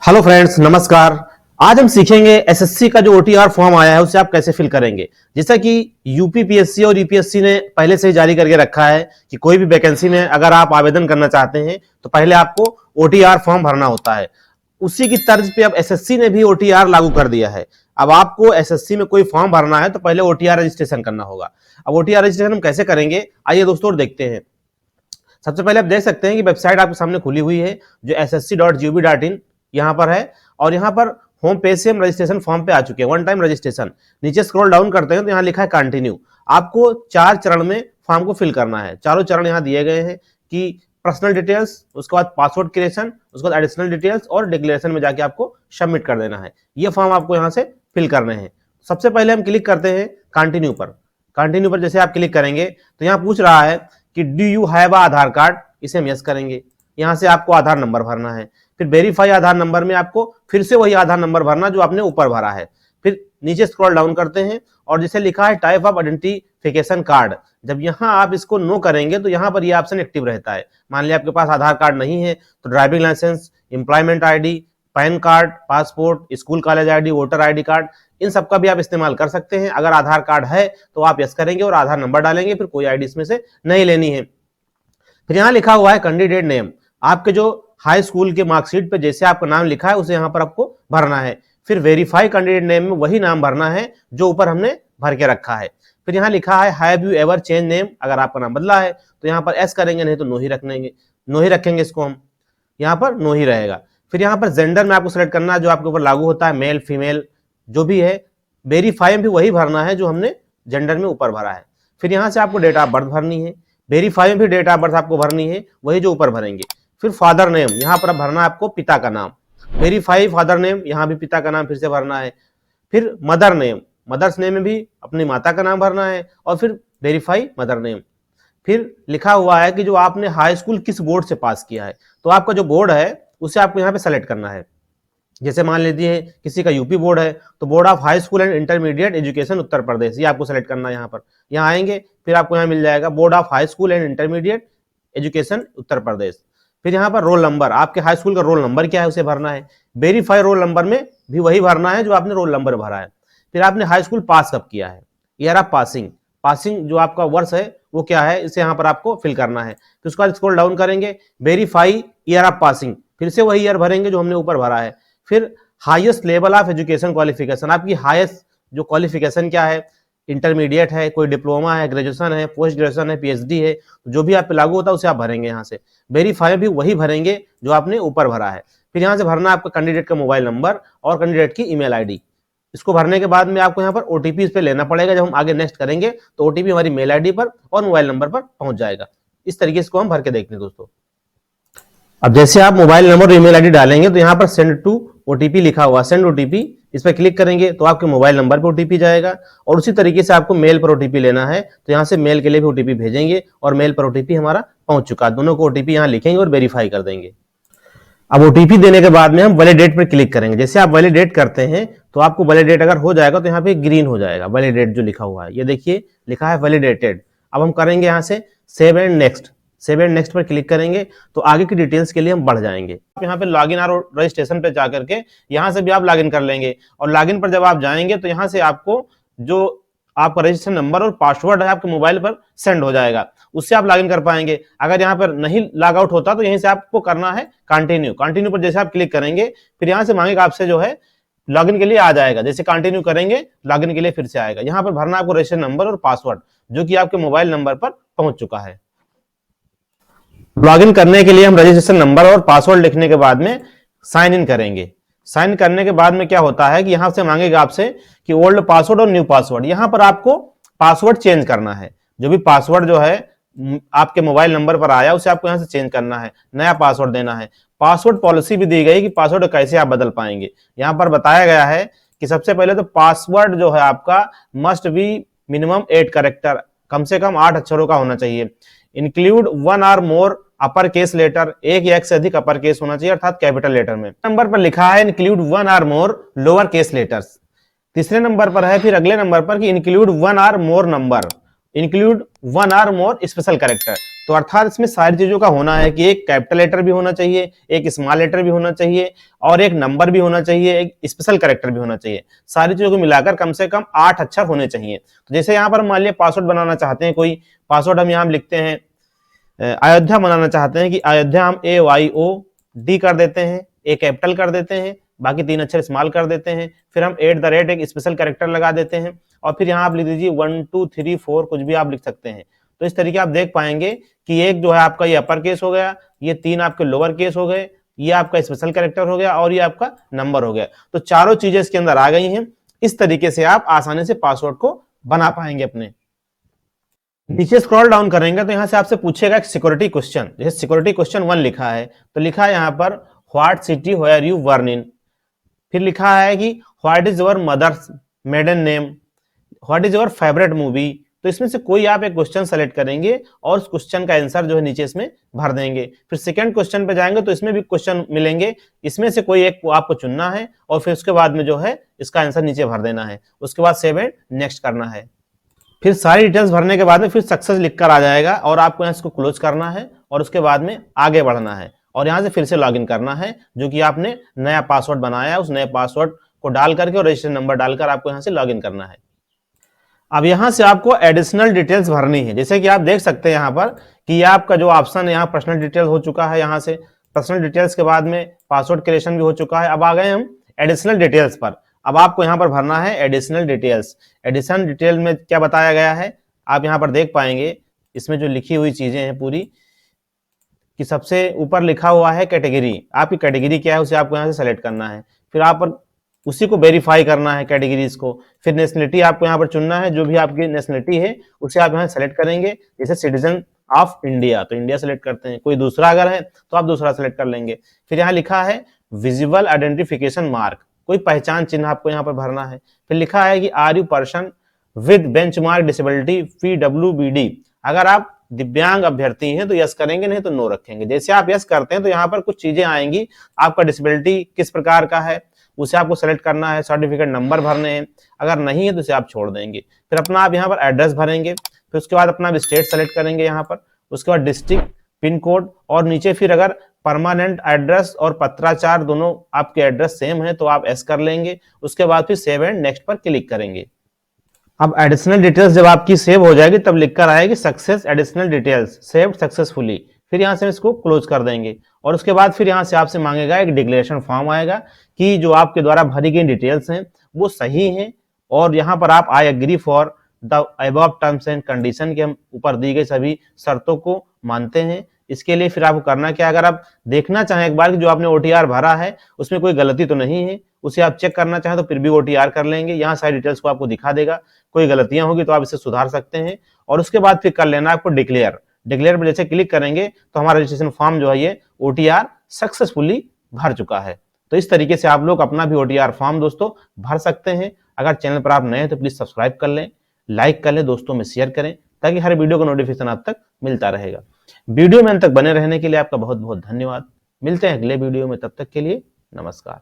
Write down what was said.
Hello friends, नमस्कार। आज हम सीखेंगे एसएससी का जो ओटीआर फॉर्म आया है उसे आप कैसे फिल करेंगे। जैसा कि यूपी पीएससी और यूपीएससी ने पहले से ही जारी करके रखा है कि कोई भी वैकेंसी में अगर आप आवेदन करना चाहते हैं तो पहले आपको ओटीआर फॉर्म भरना होता है। उसी की तर्ज पे अब एसएससी ने भी ओटीआर लागू कर दिया है। अब आपको एसएससी में कोई फॉर्म भरना है तो पहले ओटीआर रजिस्ट्रेशन करना होगा। अब ओटीआर रजिस्ट्रेशन हम कैसे करेंगे, आइए दोस्तों देखते हैं। सबसे पहले आप देख सकते हैं कि वेबसाइट आपके सामने खुली हुई है जो ssc.gov.in यहाँ पर है, और यहाँ पर होम पेज से हम रजिस्ट्रेशन फॉर्म पे आ चुके हैं। वन टाइम रजिस्ट्रेशन, नीचे स्क्रॉल डाउन करते हैं तो यहाँ लिखा है कंटिन्यू। आपको 4 चरण में फॉर्म को फिल करना है। चारों चरण यहाँ दिए गए हैं कि पर्सनल डिटेल्स, उसके बाद पासवर्ड क्रिएशन, उसके बाद एडिशनल डिटेल्स और डिक्लेरेशन में जाके आपको सबमिट कर देना है। ये फॉर्म आपको यहाँ से फिल करने हैं। सबसे पहले हम क्लिक करते हैं कंटिन्यू पर। कंटिन्यू पर जैसे आप क्लिक करेंगे तो यहाँ पूछ रहा है कि do you have Aadhaar card, इसे हम यस करेंगे। यहाँ से आपको आधार नंबर भरना है। फिर वेरीफाई आधार नंबर में आपको फिर से वही आधार नंबर भरना जो आपने ऊपर भरा है। फिर नीचे स्क्रॉल डाउन करते हैं और जैसे लिखा है टाइप ऑफ आइडेंटिफिकेशन कार्ड, जब यहाँ आप इसको नो करेंगे तो यहाँ पर ये ऑप्शन एक्टिव रहता है। मान लिया आपके पास आधार कार्ड नहीं है तो driving licence, employment ID, PAN card, passport, school college ID, voter ID card, इन सबका भी आप इस्तेमाल कर सकते हैं। अगर आधार कार्ड है तो आप यस करेंगे और आधार नंबर डालेंगे, फिर कोई आईडी इसमें से नहीं लेनी है। फिर यहाँ लिखा हुआ है कैंडिडेट नेम, आपके जो हाई स्कूल के मार्कशीट पे जैसे आपका नाम लिखा है उसे यहाँ पर आपको भरना है। फिर वेरीफाई कैंडिडेट नेम में वही नाम भरना है जो ऊपर हमने भर के रखा है। फिर यहाँ लिखा है have you ever change name, अगर आपका नाम बदला है तो यहाँ पर एस करेंगे, नहीं तो नो ही रखेंगे। नो ही रखेंगे इसको हम, यहाँ पर नो ही रहेगा। फिर यहाँ पर जेंडर में आपको सेलेक्ट करना है जो आपके ऊपर लागू होता है, मेल फीमेल जो भी है। वेरीफाई में भी वही भरना है जो हमने जेंडर में ऊपर भरा है। फिर यहाँ से आपको डेट ऑफ बर्थ भरनी है। वेरीफाई में भी डेट ऑफ बर्थ आपको भरनी है, वही जो ऊपर भरेंगे। फिर फादर नेम, यहाँ पर भरना है आपको पिता का नाम। वेरीफाई फादर नेम, यहाँ भी पिता का नाम फिर से भरना है। फिर मदर नेम, मदर्स नेम में भी अपनी माता का नाम भरना है। और फिर वेरीफाई मदर नेम। फिर लिखा हुआ है कि जो आपने हाई स्कूल किस बोर्ड से पास किया है, तो आपका जो बोर्ड है उसे आपको यहाँ पे सेलेक्ट करना है। जैसे मान लीजिए किसी का यूपी बोर्ड है तो board of high school and intermediate education Uttar Pradesh, ये आपको सेलेक्ट करना है। यहाँ पर यहाँ आएंगे फिर आपको यहाँ मिल जाएगा board of high school and intermediate education Uttar Pradesh. फिर यहाँ पर रोल नंबर, आपके हाई स्कूल का रोल नंबर क्या है उसे भरना है। वेरीफाई रोल नंबर में भी वही भरना है जो आपने रोल नंबर भरा है। फिर आपने हाई स्कूल पास कब किया है, ईयर ऑफ पासिंग, पासिंग जो आपका वर्ष है वो क्या है, इसे यहाँ पर आपको फिल करना है। फिर उसके बाद स्क्रॉल डाउन करेंगे, वेरीफाई ईयर ऑफ पासिंग, फिर से वही ईयर भरेंगे जो हमने ऊपर भरा है। फिर highest level of education qualification, आपकी हाईएस्ट जो क्वालिफिकेशन क्या है, इंटरमीडिएट है, कोई डिप्लोमा है, ग्रेजुएशन है, पोस्ट ग्रेजुएशन है, पीएचडी है, जो भी आप पे लागू होता है उसे आप भरेंगे यहाँ से। वेरीफाई भी वही भरेंगे जो आपने ऊपर भरा है। फिर यहाँ से भरना आपका कैंडिडेट का मोबाइल नंबर और कैंडिडेट की ईमेल आईडी। इसको भरने के बाद में आपको यहाँ पर ओटीपी इस पे लेना पड़ेगा। जब हम आगे नेक्स्ट करेंगे तो ओटीपी हमारी मेल आईडी पर और मोबाइल नंबर पर पहुंच जाएगा। इस तरीके से हम भर के देखते हैं दोस्तों। अब जैसे आप मोबाइल नंबर और ईमेल आईडी डालेंगे तो यहाँ पर सेंड टू ओटीपी लिखा हुआ, सेंड ओटीपी, इस पर क्लिक करेंगे तो आपके मोबाइल नंबर पर ओटीपी जाएगा। और उसी तरीके से आपको मेल पर ओटीपी लेना है तो यहाँ से मेल के लिए भी ओटीपी भेजेंगे और मेल पर ओटीपी हमारा पहुंच चुका है। दोनों को ओटीपी यहाँ लिखेंगे और वेरीफाई कर देंगे। अब ओटीपी देने के बाद में हम वैलिडेट पर क्लिक करेंगे। जैसे आप वैलिडेट करते हैं तो आपको वैलिडेट अगर हो जाएगा तो यहाँ पे ग्रीन हो जाएगा वैलिडेट जो लिखा हुआ है, ये देखिए लिखा है वैलिडेटेड। अब हम करेंगे यहाँ से save and next, save and next पर क्लिक करेंगे तो आगे की डिटेल्स के लिए हम बढ़ जाएंगे। यहाँ पे लॉगिन और रजिस्ट्रेशन पे जाकर के यहाँ से भी आप लॉगिन कर लेंगे। और लॉगिन पर जब आप जाएंगे तो यहाँ से आपको जो आपका रजिस्ट्रेशन नंबर और पासवर्ड है आपके मोबाइल पर सेंड हो जाएगा, उससे आप लॉगिन कर पाएंगे। अगर यहाँ पर नहीं लॉग आउट होता तो यहीं से आपको करना है कंटिन्यू। कंटिन्यू पर जैसे आप क्लिक करेंगे फिर यहाँ से मांगेगा आपसे जो है लॉगिन के लिए आ जाएगा। जैसे कंटिन्यू करेंगे लॉगिन के लिए फिर से आएगा। यहाँ पर भरना आपको रजिस्ट्रेशन नंबर और पासवर्ड जो कि आपके मोबाइल नंबर पर पहुंच चुका है। लॉगिन करने के लिए हम रजिस्ट्रेशन नंबर और पासवर्ड लिखने के बाद में साइन इन करेंगे। साइन करने के बाद में क्या होता है कि यहां से मांगेगा आपसे कि ओल्ड पासवर्ड और न्यू पासवर्ड, यहां पर आपको पासवर्ड चेंज करना है। जो भी पासवर्ड जो है आपके मोबाइल नंबर पर आया उसे आपको यहां से चेंज करना है, नया पासवर्ड देना है। पासवर्ड पॉलिसी भी दी गई कि पासवर्ड कैसे आप बदल पाएंगे। यहां पर बताया गया है कि सबसे पहले तो पासवर्ड जो है आपका मस्ट बी मिनिमम 8 कैरेक्टर, कम से कम 8 अक्षरों का होना चाहिए। इंक्लूड 1 और मोर अपर केस लेटर, एक या एक से अधिक अपर केस होना चाहिए अर्थात कैपिटल लेटर में। नंबर पर लिखा है इंक्लूड 1 और मोर लोअर केस लेटर्स। तीसरे नंबर पर है फिर अगले नंबर पर कि इंक्लूड 1 और मोर नंबर, इंक्लूड 1 और मोर स्पेशल कैरेक्टर। तो अर्थात इसमें सारी चीजों का होना है कि एक कैपिटल लेटर भी होना चाहिए, एक स्मॉल लेटर भी होना चाहिए और एक नंबर भी होना चाहिए, एक स्पेशल कैरेक्टर भी होना चाहिए। सारी चीजों को मिलाकर कम से कम 8 अक्षर होने चाहिए। तो जैसे यहाँ पर मान लिया पासवर्ड बनाना चाहते हैं कोई, पासवर्ड हम यहाँ लिखते हैं अयोध्या बनाना चाहते हैं कि अयोध्या हम AYOD कर देते हैं, ए कैपिटल कर देते हैं, बाकी 3 अक्षर स्मॉल कर देते हैं, फिर हम @ एक स्पेशल कैरेक्टर लगा देते हैं और फिर यहाँ आप लिख दीजिए 1 2 3 4 कुछ भी आप लिख सकते हैं। तो इस तरीके आप देख पाएंगे कि एक जो है आपका ये अपर केस हो गया, ये 3 आपके लोअर केस हो गए, ये आपका स्पेशल कैरेक्टर हो गया और ये आपका नंबर हो गया। तो चारों चीजें इसके अंदर आ गई हैं। इस तरीके से आप आसानी से पासवर्ड को बना पाएंगे अपने। नीचे स्क्रॉल डाउन करेंगे तो यहां से आपसे पूछेगा एक सिक्योरिटी क्वेश्चन, जैसे सिक्योरिटी क्वेश्चन 1 लिखा है तो लिखा है यहाँ पर what city where you born in, फिर लिखा है कि what is your mother's maiden name, what is your favourite movie. तो इसमें से कोई आप एक क्वेश्चन सेलेक्ट करेंगे और उस क्वेश्चन का आंसर जो है नीचे इसमें भर देंगे। फिर सेकंड क्वेश्चन पे जाएंगे तो इसमें भी क्वेश्चन मिलेंगे, इसमें से कोई एक आपको चुनना है और फिर उसके बाद में जो है इसका आंसर नीचे भर देना है। उसके बाद सेव एंड नेक्स्ट करना है। फिर सारी डिटेल्स भरने के बाद में फिर सक्सेस लिखकर आ जाएगा और आपको यहाँ इसको क्लोज करना है और उसके बाद में आगे बढ़ना है और यहाँ से फिर से लॉगिन करना है, जो कि आपने नया पासवर्ड बनाया है उस नए पासवर्ड को डाल करके और रजिस्ट्रेशन नंबर डालकर आपको यहाँ से लॉगिन करना है। अब यहाँ से आपको एडिशनल डिटेल्स भरनी है, जैसे कि आप देख सकते हैं यहाँ पर कि ये आपका जो ऑप्शन है यहाँ पर्सनल डिटेल हो चुका है। यहाँ से पर्सनल डिटेल्स के बाद में पासवर्ड क्रिएशन भी हो चुका है। अब आ गए हम एडिशनल डिटेल्स पर। अब आपको यहाँ पर भरना है एडिशनल डिटेल्स। एडिशनल डिटेल में क्या बताया गया है आप यहाँ पर देख पाएंगे, इसमें जो लिखी हुई चीजें हैं पूरी कि सबसे ऊपर लिखा हुआ है कैटेगरी, आपकी कैटेगरी क्या है उसे आपको यहाँ से सेलेक्ट करना है, फिर आप पर उसी को वेरीफाई करना है कैटेगरीज को। फिर नेशनलिटी आपको यहाँ पर चुनना है, जो भी आपकी नेशनलिटी है उसे आप यहाँ सेलेक्ट करेंगे, जैसे सिटीजन ऑफ इंडिया तो इंडिया सेलेक्ट करते हैं, कोई दूसरा अगर है तो आप दूसरा सेलेक्ट कर लेंगे। फिर यहाँ लिखा है विजिबल आइडेंटिफिकेशन मार्क, कोई पहचान चिन्ह आपको यहाँ पर भरना है। फिर लिखा है कि are you person with benchmark disability PWBD, अगर आप दिव्यांग अभ्यर्थी हैं तो यस करेंगे, नहीं तो नो रखेंगे। जैसे आप यस करते हैं तो यहाँ पर कुछ चीजें आएंगी, आपका डिसेबिलिटी किस प्रकार का है उसे आपको सेलेक्ट करना है, सर्टिफिकेट नंबर भरने हैं, अगर नहीं है तो उसे आप छोड़ देंगे। फिर अपना आप यहाँ पर एड्रेस भरेंगे, फिर उसके बाद अपना स्टेट सेलेक्ट करेंगे यहाँ पर, उसके बाद डिस्ट्रिक्ट, पिन कोड और नीचे फिर अगर परमानेंट एड्रेस और पत्राचार दोनों आपके एड्रेस सेम है तो आप एस कर लेंगे। उसके बाद फिर सेव एंड नेक्स्ट पर क्लिक करेंगे। अब एडिशनल डिटेल्स जब आपकी सेव हो जाएगी तब लिखकर आएगी success additional details saved successfully, फिर यहाँ से इसको क्लोज कर देंगे और उसके बाद फिर यहाँ से आपसे मांगेगा एक डिक्लेरेशन फॉर्म आएगा कि जो आपके द्वारा भरी गई डिटेल्स हैं वो सही हैं और यहाँ पर आप I agree for the above terms and condition के हम ऊपर दी गई सभी शर्तों को मानते हैं। इसके लिए फिर आपको करना क्या, अगर आप देखना चाहें एक बार कि जो आपने OTR भरा है उसमें कोई गलती तो नहीं है, उसे आप चेक करना चाहें तो फिर भी OTR कर लेंगे। यहाँ सारी डिटेल्स को आपको दिखा देगा, कोई गलतियां होगी तो आप इसे सुधार सकते हैं और उसके बाद फिर कर लेना आपको डिक्लेयर। डिक्लेयर पर जैसे क्लिक करेंगे तो हमारा रजिस्ट्रेशन फॉर्म जो है ये OTR सक्सेसफुली भर चुका है। तो इस तरीके से आप लोग अपना भी OTR फॉर्म दोस्तों भर सकते हैं। अगर चैनल पर आप नए हैं तो प्लीज सब्सक्राइब कर लें, लाइक कर लें, दोस्तों में शेयर करें ताकि हर वीडियो का नोटिफिकेशन आप तक मिलता रहेगा। वीडियो में अंत तक बने रहने के लिए आपका बहुत बहुत धन्यवाद। मिलते हैं अगले वीडियो में, तब तक के लिए नमस्कार।